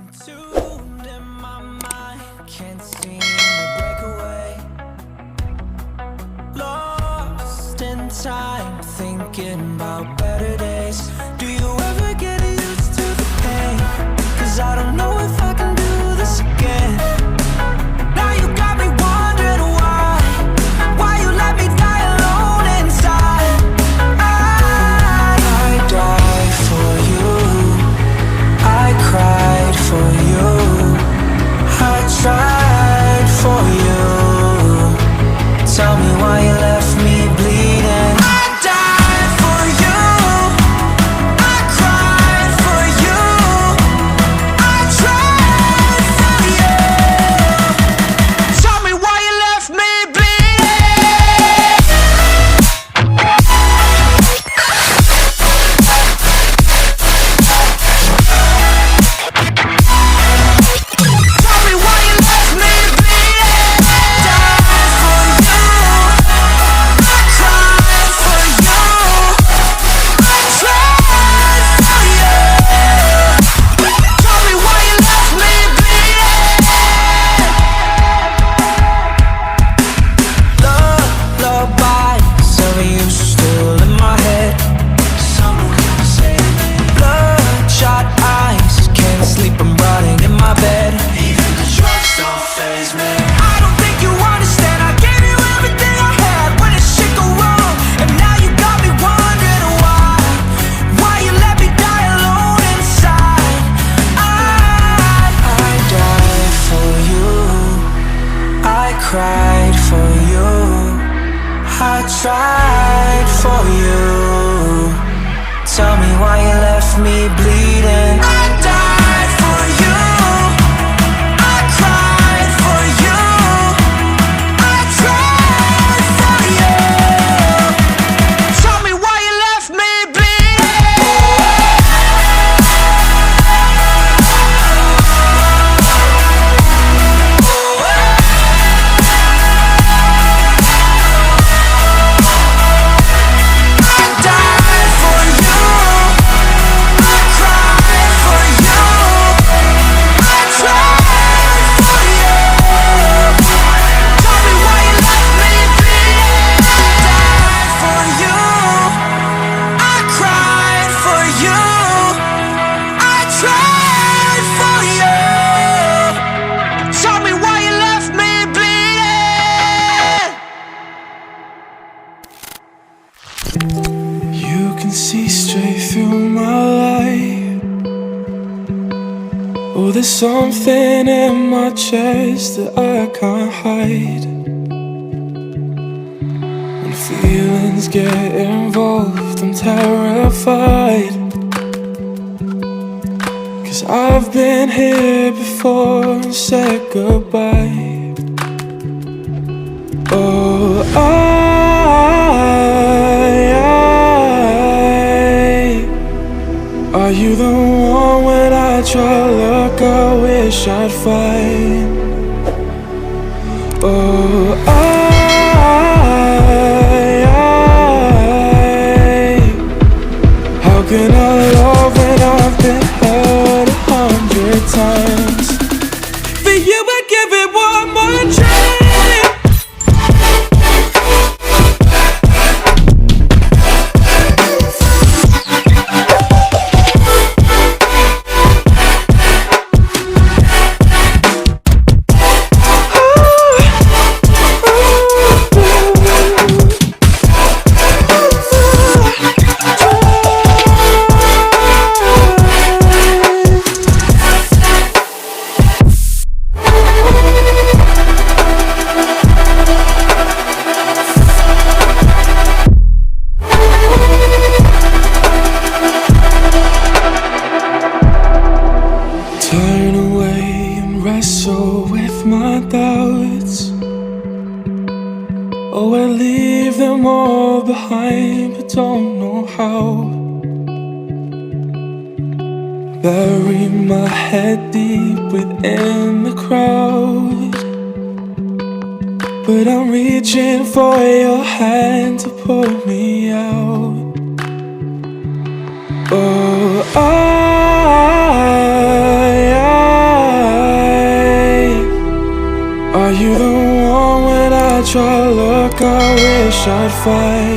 consumed in my mind, can't seem to break away. Lost in time, thinking about better days. Do you ever get used to the pain? 'Cause I don't know if I can do this again. Now you got me wondering why you let me die alone inside. I died for you, I cried for you, I tried for you. Tell me why you left me bleeding. I died for you, I cried for you, I tried for you. Tell me why you left me bleeding. Tell me why you left me bleeding. Died for you, I cried for you, I tried for you. Tell me why you left me bleeding. Lullabies of you still in my head. Someone save me. Bloodshot eyes, can't sleep, I'm rotting in my bed. Even the drugs don't faze me. I don't think you understand. I gave you everything I had when it shit go wrong, and now you got me wondering why you let me die alone inside. I died for you, I cried for you, I tried for you. Tell me why you left me bleeding. I died for you, I cried for you, I tried for you. Tell me why you left me bleeding. I died for you, I cried for you, I tried for you. Tell me why you left me bleeding. I died for you, I cried for you, I tried for you. Tell me why you left me bleeding. You can see straight through my light. Oh, there's something in my chest that I can't hide. When feelings get involved, I'm terrified. 'Cause I've been here before and said goodbye. Oh, are you the one when I try to look, I wish I'd find? Oh, how can I love when I've been hurt 100 times? For you I give it one more try. Turn away and wrestle with my doubts. Oh, I leave them all behind, but don't know how. Bury my head deep within the crowd, but I'm reaching for your hand to pull me out. Oh, wish I'd fight.